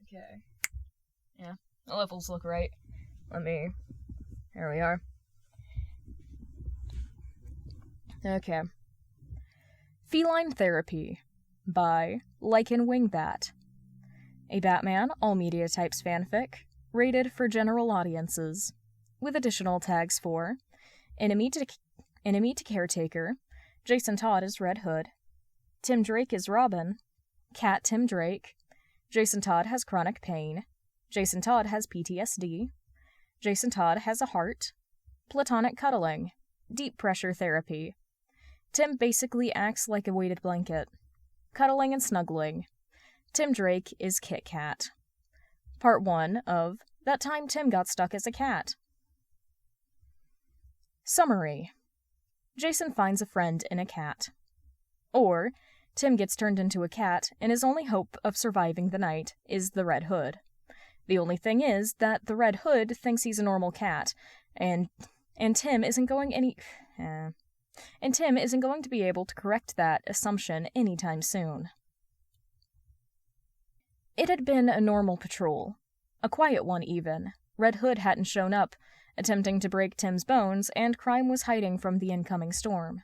Okay. Yeah, the levels look right. Here we are. Okay. Feline Therapy by Lichen Wingbat. A Batman all media types fanfic, rated for general audiences, with additional tags for Enemy to Caretaker, Jason Todd is Red Hood, Tim Drake is Robin, Cat Tim Drake, Jason Todd has chronic pain, Jason Todd has PTSD, Jason Todd has a heart, platonic cuddling, deep pressure therapy. Tim basically acts like a weighted blanket. Cuddling and snuggling. Tim Drake is Kit Kat. Part 1 of That Time Tim Got Stuck as a Cat. Summary. Jason finds a friend in a cat. Or, Tim gets turned into a cat, and his only hope of surviving the night is the Red Hood. The only thing is that the Red Hood thinks he's a normal cat, and Tim isn't going to be able to correct that assumption anytime soon. It had been a normal patrol. A quiet one, even. Red Hood hadn't shown up, attempting to break Tim's bones, and crime was hiding from the incoming storm.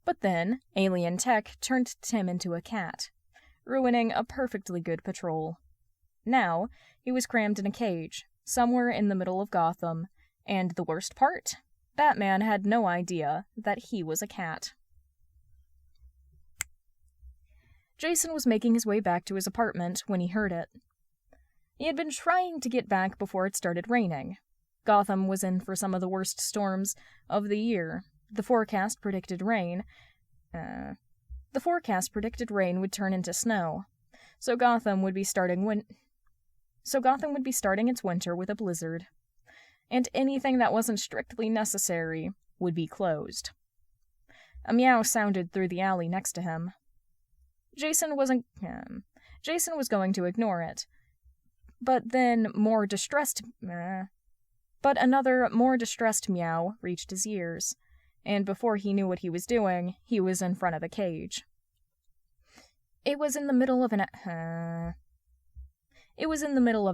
But then, alien tech turned Tim into a cat, ruining a perfectly good patrol. Now, he was crammed in a cage, somewhere in the middle of Gotham, and the worst part? Batman had no idea that he was a cat. Jason was making his way back to his apartment when he heard it. He had been trying to get back before it started raining. Gotham was in for some of the worst storms of the year. The forecast predicted rain would turn into snow, so Gotham would be starting its winter with a blizzard. And anything that wasn't strictly necessary would be closed. A meow sounded through the alley next to him. Jason was going to ignore it, but then another more distressed meow reached his ears, and before he knew what he was doing, he was in front of the cage. It was in the middle of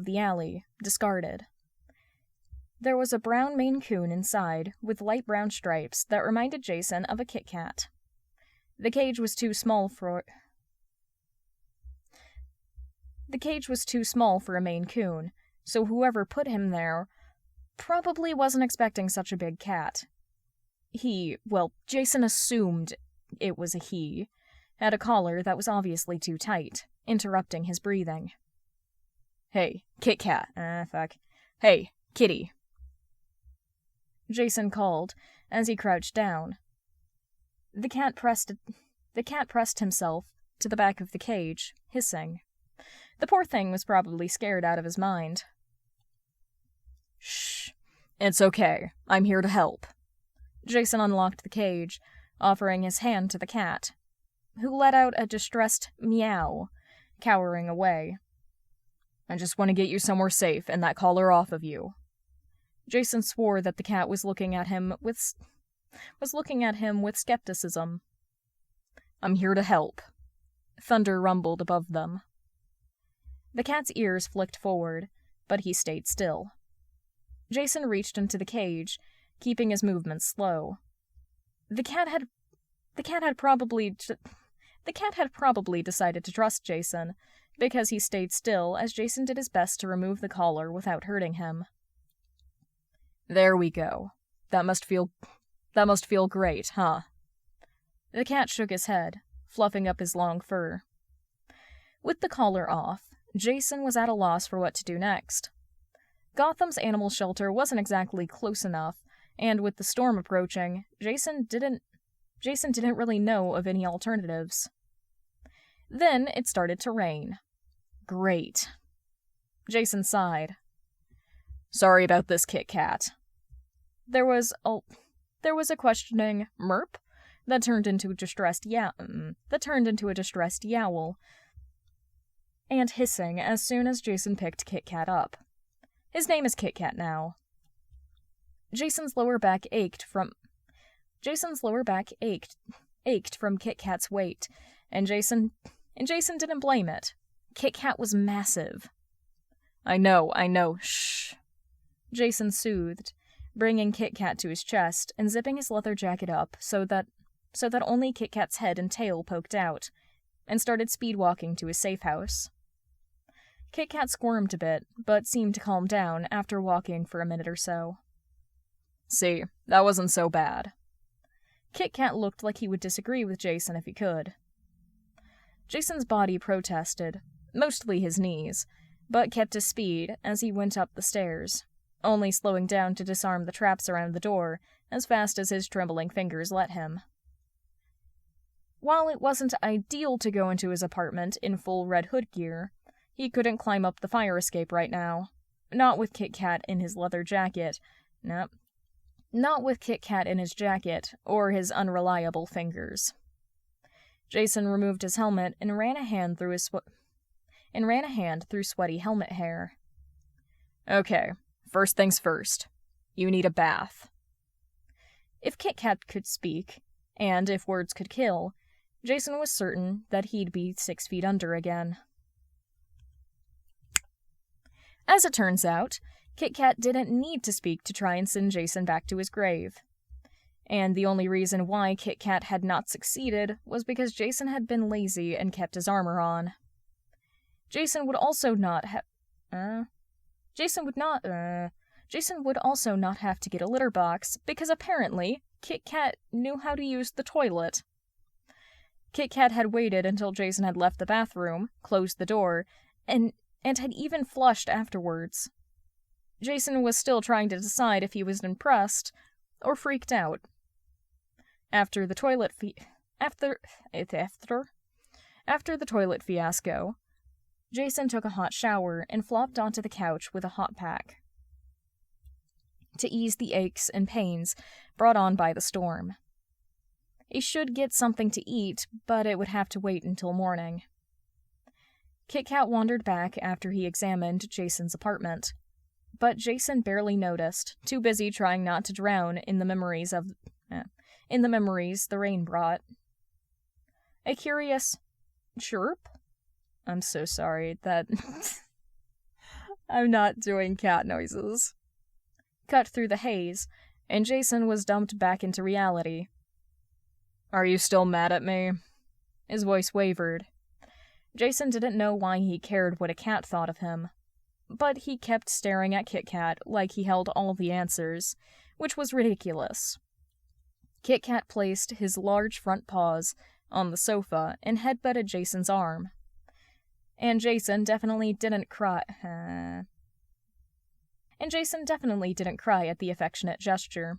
the alley, discarded. There was a brown Maine Coon inside, with light brown stripes that reminded Jason of a Kit Kat. The cage was too small for a Maine Coon, so whoever put him there probably wasn't expecting such a big cat. Jason assumed it was a he, had a collar that was obviously too tight, interrupting his breathing. "Hey, Kit Kat. Hey, kitty," Jason called as he crouched down. The cat pressed himself to the back of the cage, hissing. The poor thing was probably scared out of his mind. "Shh. It's okay. I'm here to help." Jason unlocked the cage, offering his hand to the cat, who let out a distressed meow, cowering away. "I just want to get you somewhere safe and that collar off of you." Jason swore that the cat was looking at him with skepticism. "I'm here to help." Thunder rumbled above them. The cat's ears flicked forward, but he stayed still. Jason reached into the cage, keeping his movements slow. The cat had probably decided to trust Jason, because he stayed still as Jason did his best to remove the collar without hurting him. "There we go. That must feel great, huh?" The cat shook his head, fluffing up his long fur. With the collar off, Jason was at a loss for what to do next. Gotham's animal shelter wasn't exactly close enough, and with the storm approaching, Jason didn't really know of any alternatives. Then it started to rain. Great. Jason sighed. "Sorry about this, Kit Kat." There was a questioning merp that turned into a distressed yowl, and hissing as soon as Jason picked Kit Kat up. His name is Kit Kat now. Jason's lower back ached from Kit Kat's weight, and Jason didn't blame it. Kit Kat was massive. I know, shh. Jason soothed, bringing Kit Kat to his chest and zipping his leather jacket up so that only Kit Kat's head and tail poked out, and started speed-walking to his safe house. Kit Kat squirmed a bit, but seemed to calm down after walking for a minute or so. See, that wasn't so bad. Kit Kat looked like he would disagree with Jason if he could. Jason's body protested, mostly his knees, but kept his speed as he went up the stairs, only slowing down to disarm the traps around the door as fast as his trembling fingers let him. While it wasn't ideal to go into his apartment in full Red Hood gear, he couldn't climb up the fire escape right now. Not with Kit Kat in his leather jacket. Nope. Not with Kit Kat in his jacket, or his unreliable fingers. Jason removed his helmet and ran a hand through sweaty helmet hair. Okay, first things first. You need a bath. If Kit Kat could speak, and if words could kill, Jason was certain that he'd be 6 feet under again. As it turns out, Kit Kat didn't need to speak to try and send Jason back to his grave. And the only reason why Kit Kat had not succeeded was because Jason had been lazy and kept his armor on. Jason would also not have to get a litter box because apparently Kit Kat knew how to use the toilet. Kit Kat had waited until Jason had left the bathroom, closed the door, and had even flushed afterwards. Jason was still trying to decide if he was impressed or freaked out. After the toilet fiasco, Jason took a hot shower and flopped onto the couch with a hot pack to ease the aches and pains brought on by the storm. He should get something to eat, but it would have to wait until morning. Kit Kat wandered back after he examined Jason's apartment, but Jason barely noticed, too busy trying not to drown in the memories the rain brought. A curious chirp? I'm so sorry that I'm not doing cat noises. Cut through the haze, and Jason was dumped back into reality. Are you still mad at me? His voice wavered. Jason didn't know why he cared what a cat thought of him, but he kept staring at Kit Kat like he held all the answers, which was ridiculous. Kit Kat placed his large front paws on the sofa and headbutted Jason's arm. And Jason definitely didn't cry at the affectionate gesture.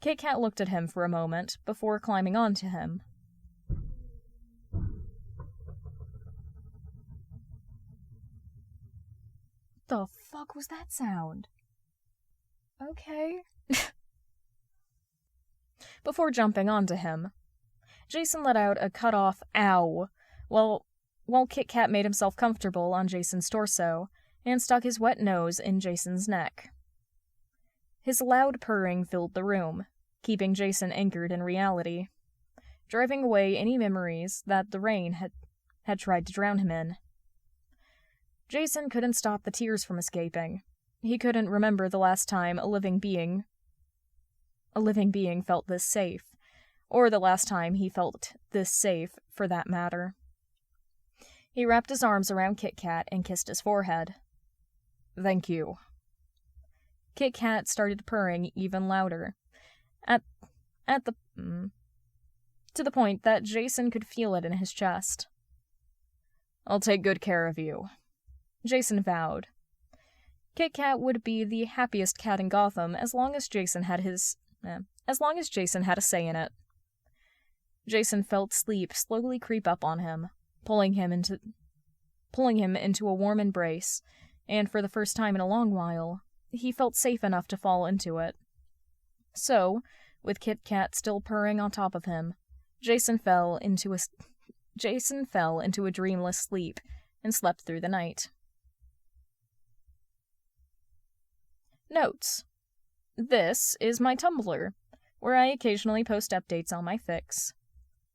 Kit Kat looked at him for a moment before climbing onto him. The fuck was that sound? Okay. Before jumping onto him, Jason let out a cut-off ow while Kit Kat made himself comfortable on Jason's torso and stuck his wet nose in Jason's neck. His loud purring filled the room, keeping Jason anchored in reality, driving away any memories that the rain had tried to drown him in. Jason couldn't stop the tears from escaping. He couldn't remember the last time a living being felt this safe, or the last time he felt this safe, for that matter. He wrapped his arms around Kit Kat and kissed his forehead. Thank you. Kit Kat started purring even louder, to the point that Jason could feel it in his chest. I'll take good care of you, Jason vowed. Kit Kat would be the happiest cat in Gotham as long as Jason had a say in it. Jason felt sleep slowly creep up on him, pulling him into a warm embrace, and for the first time in a long while, he felt safe enough to fall into it. So, with Kit Kat still purring on top of him, Jason fell into a dreamless sleep and slept through the night. Notes. This is my Tumblr, where I occasionally post updates on my fics.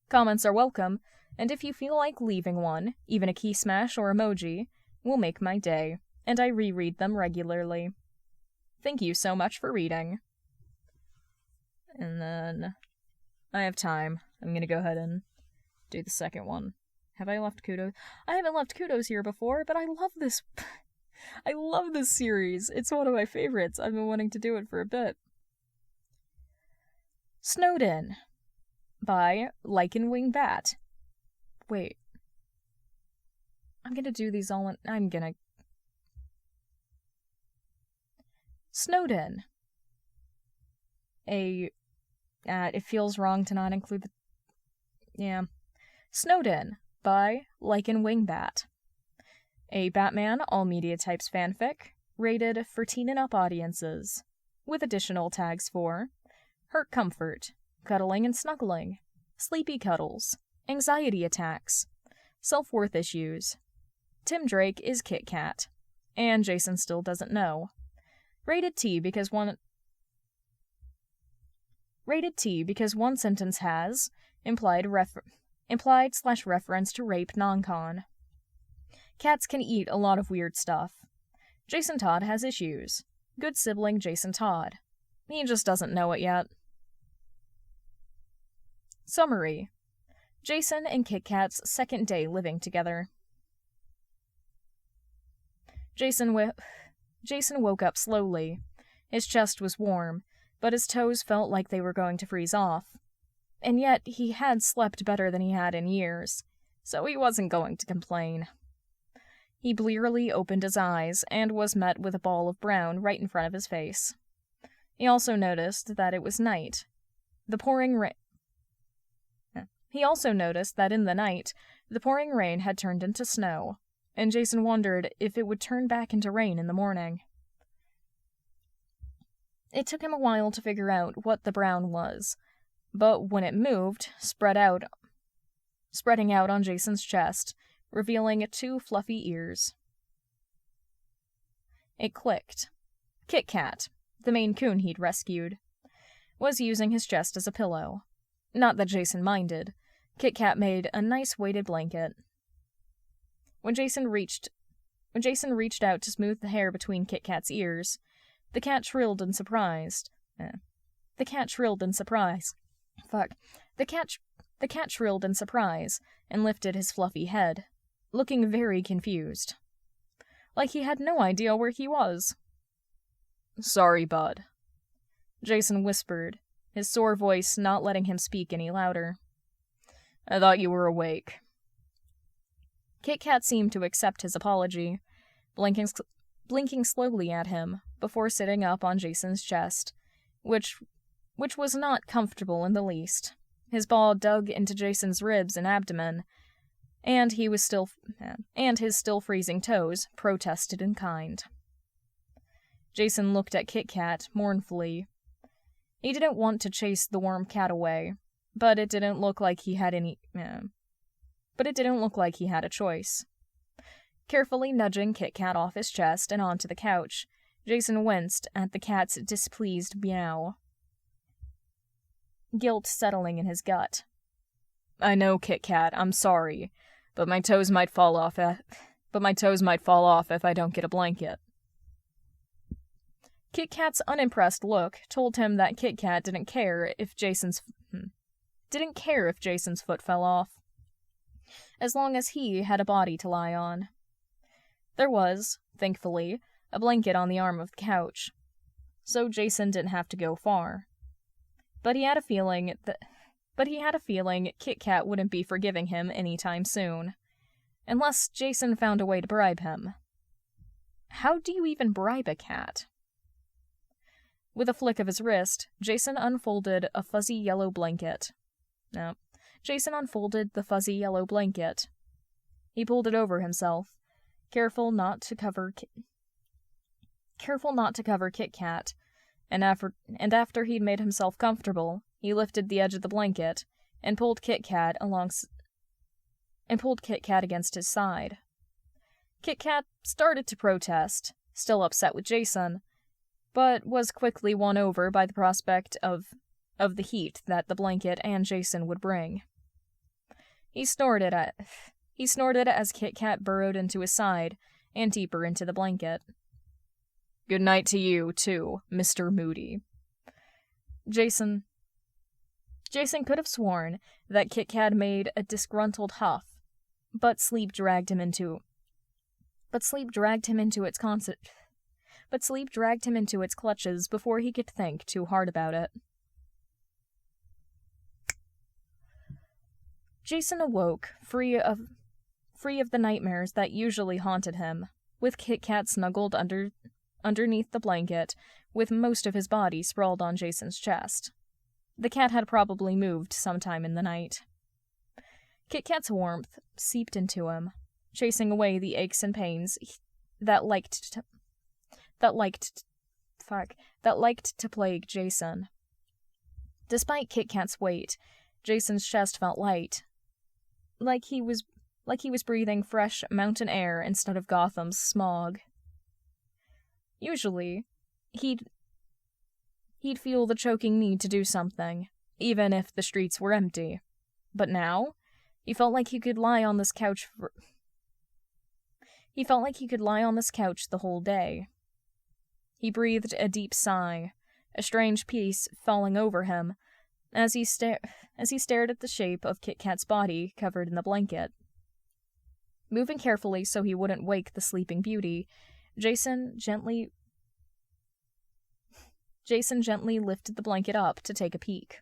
Comments are welcome, and if you feel like leaving one, even a key smash or emoji, will make my day, and I reread them regularly. Thank you so much for reading. And then I have time. I'm gonna go ahead and do the second one. Have I left kudos? I haven't left kudos here before, but I love this. I love this series. It's one of my favorites. I've been wanting to do it for a bit. Snowed In by Lichen Wing Bat. Wait. I'm gonna do these all in. Snowed In. It feels wrong to not include the. Yeah. Snowed In by Lichen Wing Bat. A Batman all media types fanfic, rated for teen and up audiences, with additional tags for hurt comfort, cuddling and snuggling, sleepy cuddles, anxiety attacks, self-worth issues. Tim Drake is Kit Kat, and Jason still doesn't know. Rated T because one sentence has implied/reference to rape non-con. Cats can eat a lot of weird stuff. Jason Todd has issues. Good sibling Jason Todd. He just doesn't know it yet. Summary. Jason and Kit Kat's second day living together. Jason woke up slowly. His chest was warm, but his toes felt like they were going to freeze off. And yet he had slept better than he had in years, so he wasn't going to complain. He blearily opened his eyes and was met with a ball of brown right in front of his face. He also noticed that it was night. He also noticed that in the night, the pouring rain had turned into snow, and Jason wondered if it would turn back into rain in the morning. It took him a while to figure out what the brown was, but when it moved, spreading out on Jason's chest, revealing 2 fluffy ears. It clicked. Kit Kat, the Maine Coon he'd rescued, was using his chest as a pillow. Not that Jason minded. Kit Kat made a nice weighted blanket. When Jason reached out to smooth the hair between Kit Kat's ears, the cat shrilled in surprise. The cat shrilled in surprise and lifted his fluffy head, looking very confused. Like he had no idea where he was. "Sorry, bud," Jason whispered, his sore voice not letting him speak any louder. "I thought you were awake." Kit Kat seemed to accept his apology, blinking slowly at him before sitting up on Jason's chest, which was not comfortable in the least. His paw dug into Jason's ribs and abdomen, and his still freezing toes protested in kind. Jason looked at Kit Kat mournfully. He didn't want to chase the warm cat away, but it didn't look like he had a choice. Carefully nudging Kit Kat off his chest and onto the couch, Jason winced at the cat's displeased meow, guilt settling in his gut. "I know, Kit Kat, I'm sorry, but my toes might fall off if I don't get a blanket." Kit Kat's unimpressed look told him that Kit Kat didn't care if Jason's foot fell off, as long as he had a body to lie on. There was, thankfully, a blanket on the arm of the couch, so Jason didn't have to go far. But he had a feeling Kit Kat wouldn't be forgiving him any time soon, unless Jason found a way to bribe him. How do you even bribe a cat? With a flick of his wrist, Jason unfolded the fuzzy yellow blanket. He pulled it over himself, careful not to cover Kit Kat, and after he'd made himself comfortable, he lifted the edge of the blanket and pulled Kit Kat against his side. Kit Kat started to protest, still upset with Jason, but was quickly won over by the prospect of the heat that the blanket and Jason would bring. He snorted as Kit Kat burrowed into his side and deeper into the blanket. "Good night to you, too, Mr. Moody." Jason could have sworn that Kit Kat made a disgruntled huff, but sleep dragged him into its clutches before he could think too hard about it. Jason awoke, free of the nightmares that usually haunted him, with Kit Kat snuggled underneath the blanket, with most of his body sprawled on Jason's chest. The cat had probably moved sometime in the night. Kit Kat's warmth seeped into him, chasing away the aches and pains that liked to plague Jason. Despite Kit Kat's weight, Jason's chest felt light, like he was breathing fresh mountain air instead of Gotham's smog. Usually, he'd feel the choking need to do something, even if the streets were empty. But now, he felt like he could lie on this couch the whole day. He breathed a deep sigh, a strange peace falling over him, as he stared at the shape of Kit Kat's body covered in the blanket. Moving carefully so he wouldn't wake the sleeping beauty, Jason gently lifted the blanket up to take a peek.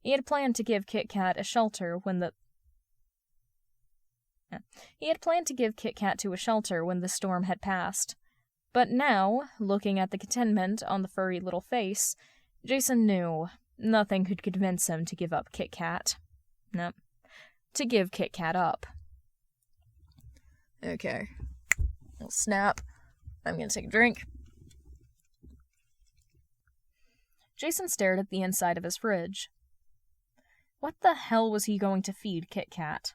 He had planned to give Kit Kat a shelter when the storm had passed. But now, looking at the contentment on the furry little face, Jason knew nothing could convince him to give up Kit Kat. No, to give Kit Kat up. Okay. I'll snap. I'm gonna take a drink. Jason stared at the inside of his fridge. What the hell was he going to feed Kit Kat?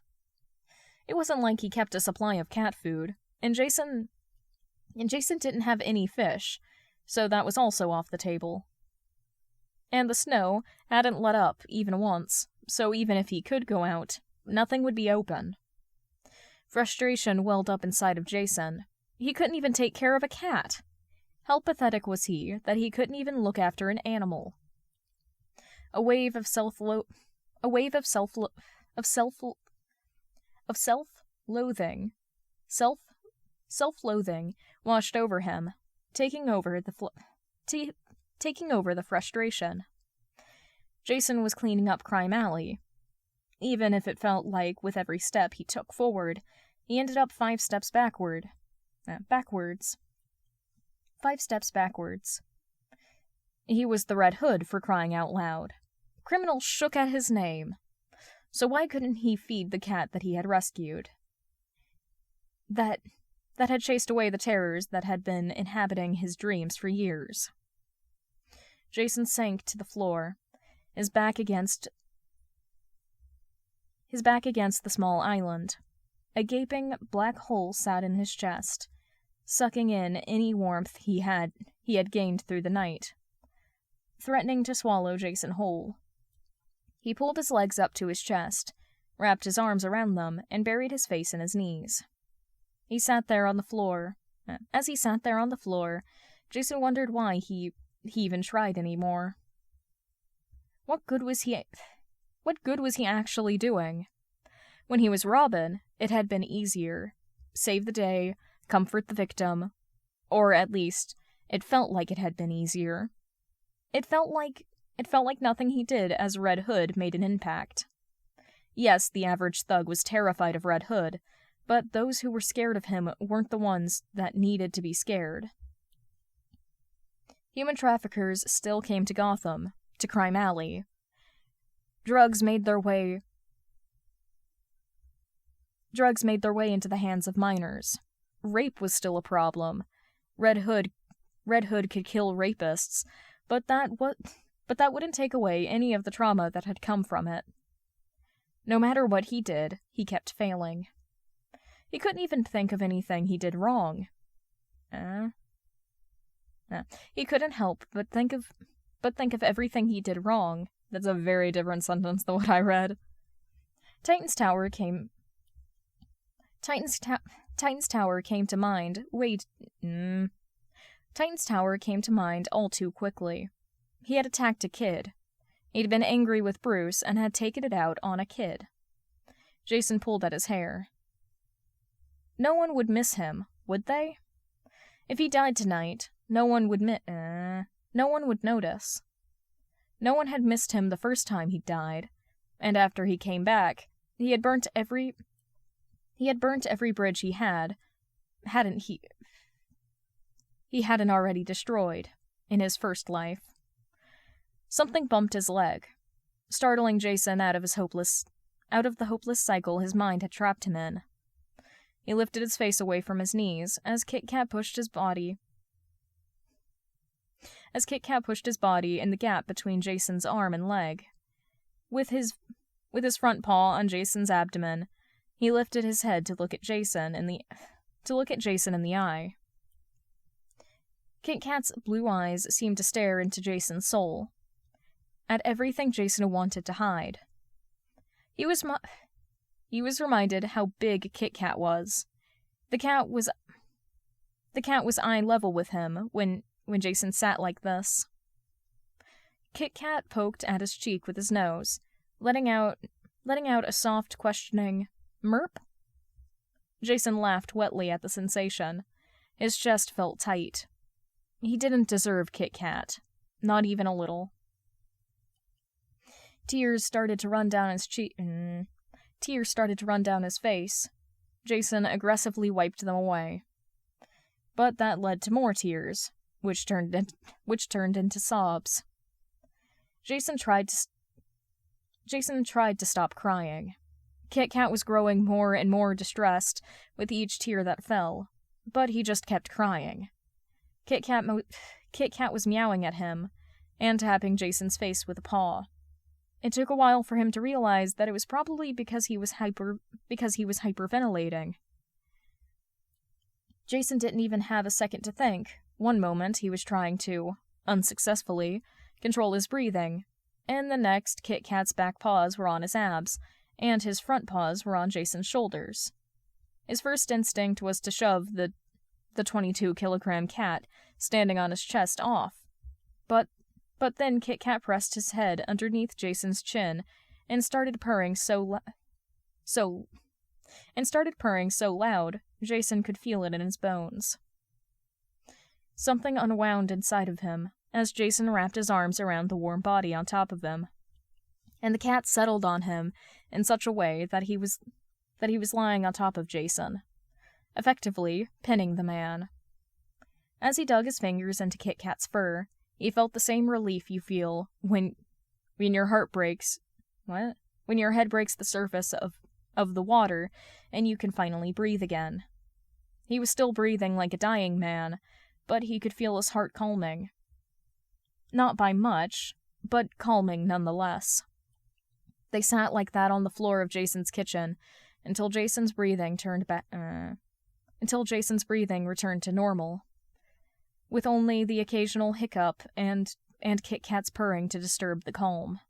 It wasn't like he kept a supply of cat food, and Jason didn't have any fish, so that was also off the table. And the snow hadn't let up even once, so even if he could go out, nothing would be open. Frustration welled up inside of Jason. He couldn't even take care of a cat. How pathetic was he that he couldn't even look after an animal? A wave of self-loathing washed over him, taking over the frustration. Jason was cleaning up Crime Alley. Even if it felt like with every step he took forward, he ended up 5 steps backwards. 5 steps backwards. He was the Red Hood, for crying out loud. Criminals shook at his name. So why couldn't he feed the cat that he had rescued? That had chased away the terrors that had been inhabiting his dreams for years. Jason sank to the floor, his back against the small island. A gaping black hole sat in his chest, sucking in any warmth he had gained through the night, threatening to swallow Jason whole. He pulled his legs up to his chest, wrapped his arms around them, and buried his face in his knees. He sat there on the floor. As he sat there on the floor, Jason wondered why he even tried anymore. What good was he actually doing? When he was Robin, it had been easier. Save the day, comfort the victim. Or at least, it felt like it had been easier. It felt like nothing he did as Red Hood made an impact. Yes, the average thug was terrified of Red Hood, but those who were scared of him weren't the ones that needed to be scared. Human traffickers still came to Gotham, to Crime Alley. Drugs made their way into the hands of minors. Rape was still a problem. Red Hood could kill rapists, but that wouldn't take away any of the trauma that had come from it. No matter what he did, he kept failing. He couldn't even think of anything he did wrong. He couldn't help but think of everything he did wrong. That's a very different sentence than what I read. Titan's Tower Titan's Tower came to mind. Titan's Tower came to mind all too quickly. He had attacked a kid. He'd been angry with Bruce and had taken it out on a kid. Jason pulled at his hair. No one would miss him, would they? If he died tonight, no one would notice. No one had missed him the first time he died, and after he came back, he had burnt every bridge he hadn't already destroyed in his first life. Something bumped his leg, startling Jason out of the hopeless cycle his mind had trapped him in. He lifted his face away from his knees as Kit Kat pushed his body in the gap between Jason's arm and leg. With his front paw on Jason's abdomen, he lifted his head to look at Jason in the eye. Kit Kat's blue eyes seemed to stare into Jason's soul, at everything Jason wanted to hide. He was reminded how big Kit Kat was. The cat was eye level with him when Jason sat like this. Kit Kat poked at his cheek with his nose, letting out a soft, questioning "Merp?" Jason laughed wetly at the sensation. His chest felt tight. He didn't deserve Kit Kat, not even a little. Tears started to run down his face. Jason aggressively wiped them away. But that led to more tears, which turned into sobs. Jason tried to stop crying. Kit Kat was growing more and more distressed with each tear that fell, but he just kept crying. Kit Kat was meowing at him and tapping Jason's face with a paw. It took a while for him to realize that it was probably because he was hyperventilating. Jason didn't even have a second to think. One moment he was trying to, unsuccessfully, control his breathing, and the next Kit Kat's back paws were on his abs, and his front paws were on Jason's shoulders. His first instinct was to shove the 22-kilogram cat standing on his chest off, but then Kit Kat pressed his head underneath Jason's chin and started purring so loud Jason could feel it in his bones. Something unwound inside of him as Jason wrapped his arms around the warm body on top of him, and the cat settled on him in such a way that he was lying on top of Jason, effectively pinning the man. As he dug his fingers into Kit Kat's fur, he felt the same relief you feel when your heart breaks. What? When your head breaks the surface of the water and you can finally breathe again. He was still breathing like a dying man, but he could feel his heart calming. Not by much, but calming nonetheless. They sat like that on the floor of Jason's kitchen until Jason's breathing returned to normal, with only the occasional hiccup and Kit Kat's purring to disturb the calm.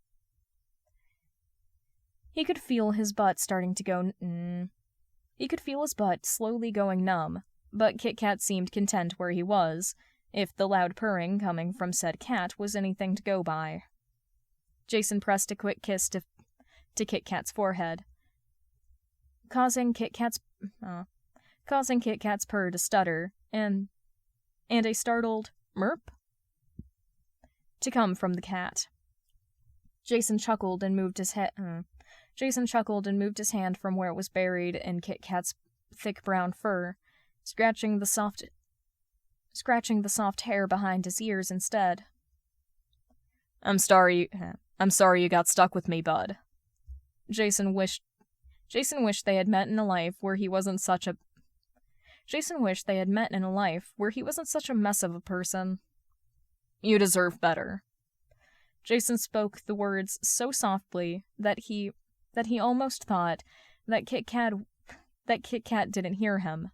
He could feel his butt starting to go He could feel his butt slowly going numb, but Kit Kat seemed content where he was, if the loud purring coming from said cat was anything to go by. Jason pressed a quick kiss to Kit Kat's forehead, causing Kit Kat's purr to stutter, and a startled "merp" to come from the cat. Jason chuckled and moved his hand from where it was buried in Kit Kat's thick brown fur, scratching the soft hair behind his ears instead. I'm sorry you got stuck with me, bud. Jason wished they had met in a life where he wasn't such a mess of a person. You deserve better. Jason spoke the words so softly that he almost thought that Kit Kat didn't hear him.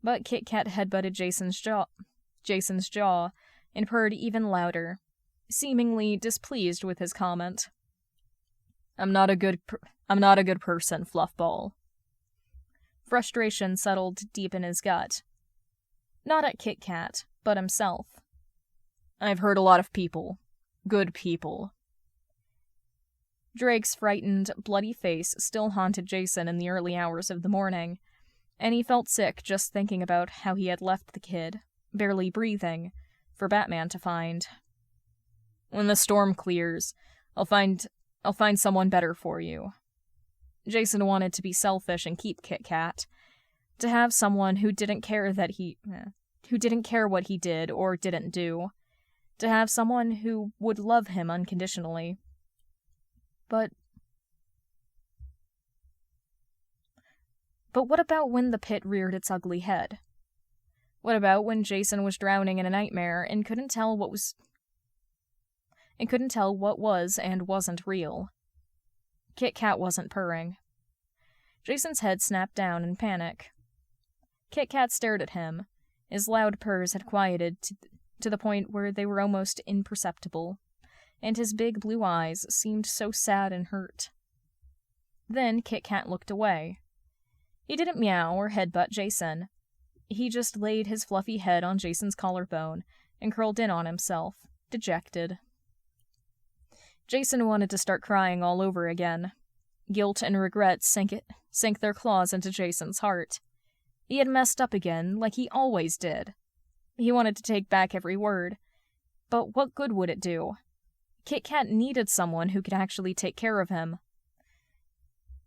But Kit Kat headbutted Jason's jaw and purred even louder, seemingly displeased with his comment. I'm not a good person, Fluffball. Frustration settled deep in his gut. Not at Kit Kat, but himself. I've hurt a lot of people. Good people. Drake's frightened, bloody face still haunted Jason in the early hours of the morning, and he felt sick just thinking about how he had left the kid, barely breathing, for Batman to find. When the storm clears, I'll find someone better for you. Jason wanted to be selfish and keep Kit Kat, to have someone who didn't care what he did or didn't do, to have someone who would love him unconditionally. But what about when the pit reared its ugly head? What about when Jason was drowning in a nightmare and couldn't tell what was and wasn't real? Kit Kat wasn't purring. Jason's head snapped down in panic. Kit Kat stared at him. His loud purrs had quieted to the point where they were almost imperceptible, and his big blue eyes seemed so sad and hurt. Then Kit Kat looked away. He didn't meow or headbutt Jason. He just laid his fluffy head on Jason's collarbone and curled in on himself, dejected. Jason wanted to start crying all over again. Guilt and regret sank their claws into Jason's heart. He had messed up again, like he always did. He wanted to take back every word. But what good would it do? Kit Kat needed someone who could actually take care of him.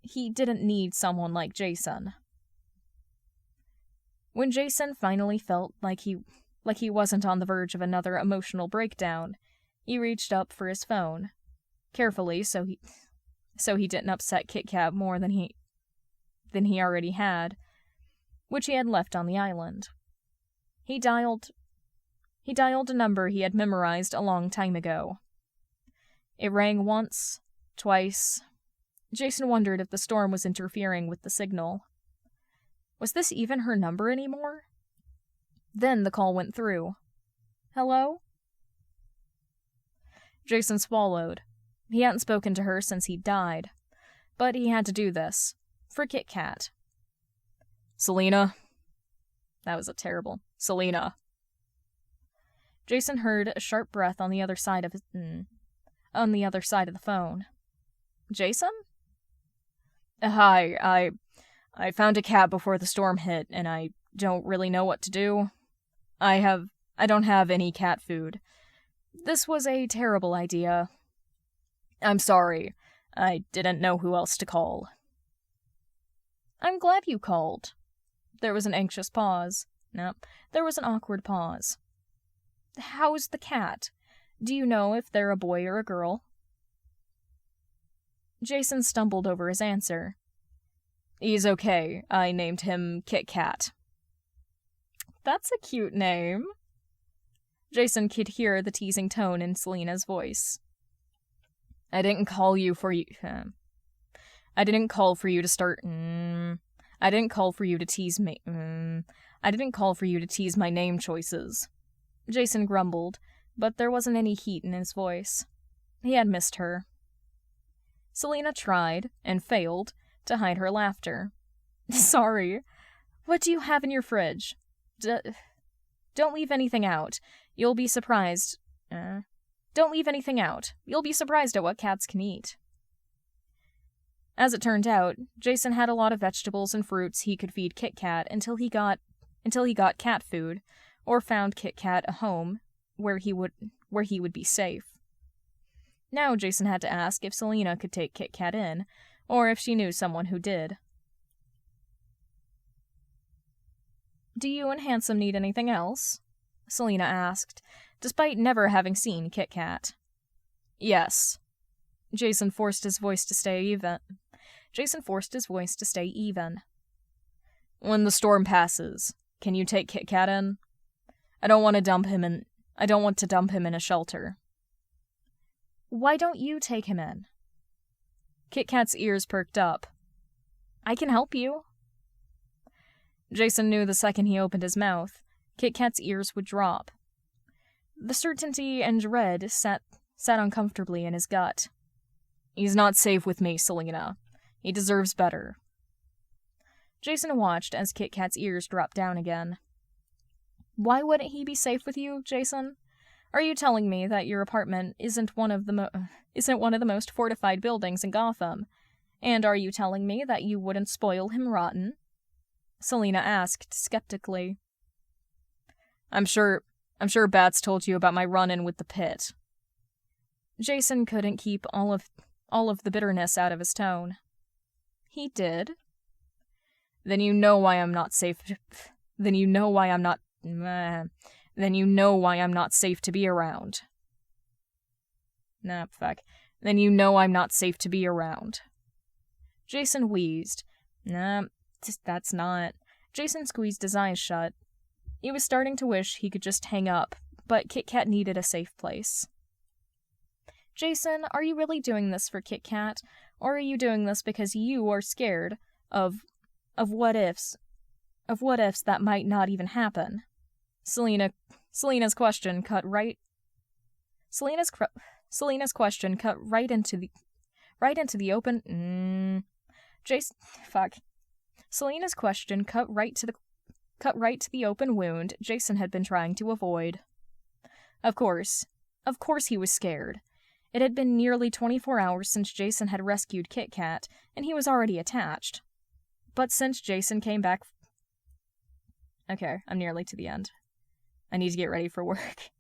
He didn't need someone like Jason. When Jason finally felt like he wasn't on the verge of another emotional breakdown, he reached up for his phone, carefully so he didn't upset Kit Kat more than he already had, which he had left on the island. He dialed a number he had memorized a long time ago. It rang once, twice. Jason wondered if the storm was interfering with the signal. Was this even her number anymore? Then the call went through. Hello? Jason swallowed. He hadn't spoken to her since he'd died. But he had to do this. For Kit Kat. Selena? That was a terrible... Selena. Jason heard a sharp breath on the other side of the phone. Jason? Hi, I found a cat before the storm hit, and I don't really know what to do. I don't have any cat food. This was a terrible idea. I'm sorry. I didn't know who else to call. I'm glad you called. There was an anxious pause. No, there was an awkward pause. How's the cat? Do you know if they're a boy or a girl? Jason stumbled over his answer. He's okay. I named him Kit Kat. That's a cute name. Jason could hear the teasing tone in Selena's voice. I didn't call for you to tease my name choices. Jason grumbled, but there wasn't any heat in his voice. He had missed her. Selena tried, and failed, to hide her laughter. Sorry. What do you have in your fridge? Don't leave anything out. You'll be surprised. Don't leave anything out. You'll be surprised at what cats can eat. As it turned out, Jason had a lot of vegetables and fruits he could feed Kit Kat until he got cat food, or found Kit Kat a home where he would be safe. Now Jason had to ask if Selena could take Kit Kat in, or if she knew someone who did. Do you and Handsome need anything else? Selena asked, despite never having seen Kit Kat. Yes. Jason forced his voice to stay even. When the storm passes, can you take Kit Kat in? I don't want to dump him in a shelter. Why don't you take him in? Kit Kat's ears perked up. I can help you. Jason knew the second he opened his mouth, Kit Kat's ears would drop. The certainty and dread sat uncomfortably in his gut. He's not safe with me, Selena. He deserves better. Jason watched as Kit Kat's ears dropped down again. Why wouldn't he be safe with you, Jason? Are you telling me that your apartment isn't one of the most fortified buildings in Gotham? And are you telling me that you wouldn't spoil him rotten? Selena asked skeptically. I'm sure Bats told you about my run-in with the Pit. Jason couldn't keep all of the bitterness out of his tone. He did. Then you know why I'm not safe. Then you know why I'm not safe to be around. Nah, fuck. Then you know I'm not safe to be around. Jason wheezed. Nah, that's not. Jason squeezed his eyes shut. He was starting to wish he could just hang up, but Kit Kat needed a safe place. Jason, are you really doing this for Kit Kat, or are you doing this because you are scared of what ifs that might not even happen? Selena's question cut right into the open. Selena's question cut right to the open wound Jason had been trying to avoid. Of course he was scared. It had been nearly 24 hours since Jason had rescued Kit Kat, and he was already attached. But since Jason came back... Okay, I'm nearly to the end. I need to get ready for work.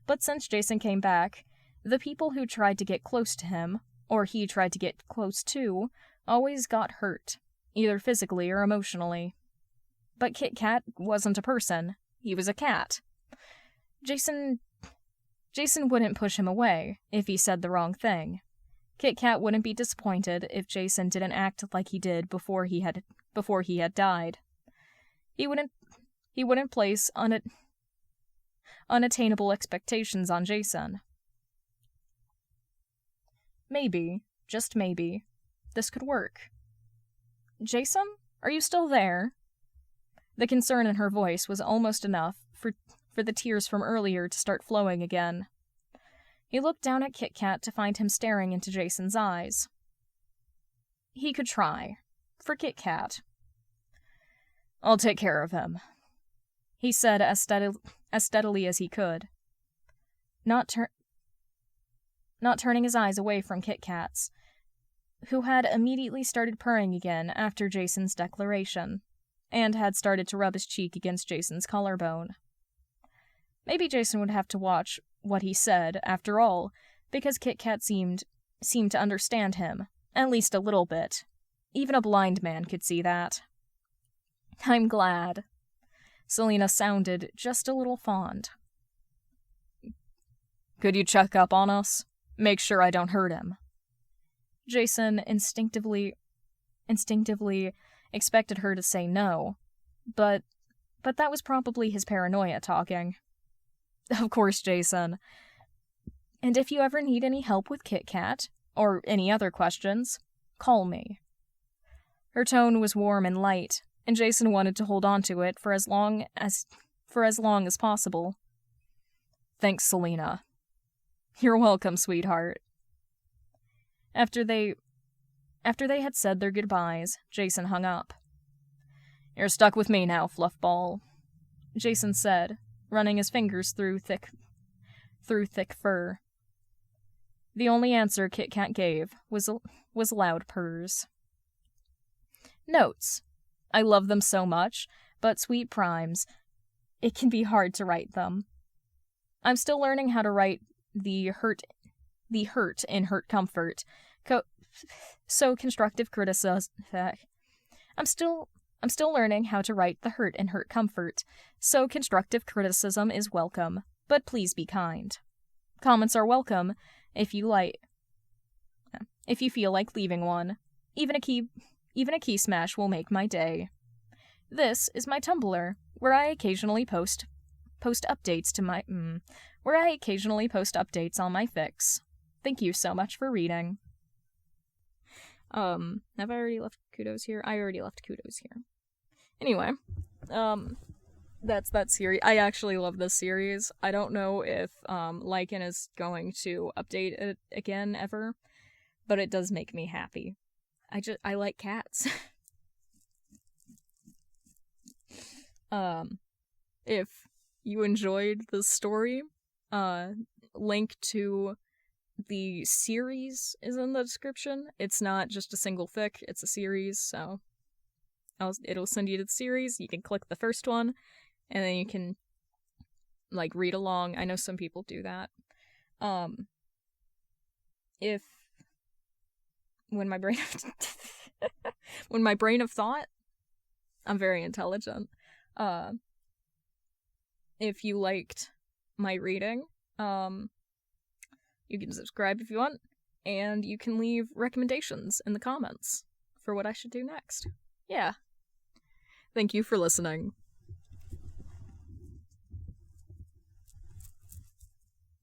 But since Jason came back, the people who tried to get close to him, or he tried to get close to, always got hurt, either physically or emotionally. But Kit Kat wasn't a person. He was a cat. Jason wouldn't push him away if he said the wrong thing. Kit Kat wouldn't be disappointed if Jason didn't act like he did before he had died. He wouldn't place unattainable expectations on Jason. Maybe, just maybe, this could work. Jason, are you still there? The concern in her voice was almost enough for the tears from earlier to start flowing again. He looked down at Kit Kat to find him staring into Jason's eyes. He could try. For Kit Kat. I'll take care of him, he said as steadily as he could, not turning his eyes away from Kit Kat's, who had immediately started purring again after Jason's declaration, and had started to rub his cheek against Jason's collarbone. Maybe Jason would have to watch what he said, after all, because Kit Kat seemed to understand him, at least a little bit. Even a blind man could see that. I'm glad. Selena sounded just a little fond. Could you check up on us? Make sure I don't hurt him. Jason instinctively expected her to say no, but that was probably his paranoia talking. Of course, Jason. And if you ever need any help with Kit Kat, or any other questions, call me. Her tone was warm and light, and Jason wanted to hold on to it for as long as possible. Thanks, Selena. You're welcome, sweetheart. After they had said their goodbyes, Jason hung up. You're stuck with me now, Fluffball, Jason said, running his fingers through thick fur. The only answer Kit Kat gave was loud purrs. Notes. I love them so much, but sweet primes. It can be hard to write them. I'm still learning how to write the hurt in hurt comfort. So constructive criticism. I'm still learning how to write the hurt in hurt comfort. So constructive criticism is welcome, but please be kind. Comments are welcome if you feel like leaving one. Even a key smash will make my day. This is my Tumblr, where I occasionally post updates on my fics. Thank you so much for reading. Have I already left kudos here? I already left kudos here. Anyway, that's that series. I actually love this series. I don't know if Lycan is going to update it again ever, but it does make me happy. I like cats. If you enjoyed the story, link to the series is in the description. It's not just a single fic, it's a series, so it'll send you to the series. You can click the first one, and then you can, like, read along. I know some people do that. If when my brain when my brain of thought, I'm very intelligent. If you liked my reading, you can subscribe if you want, and you can leave recommendations in the comments for what I should do next. Yeah. Thank you for listening.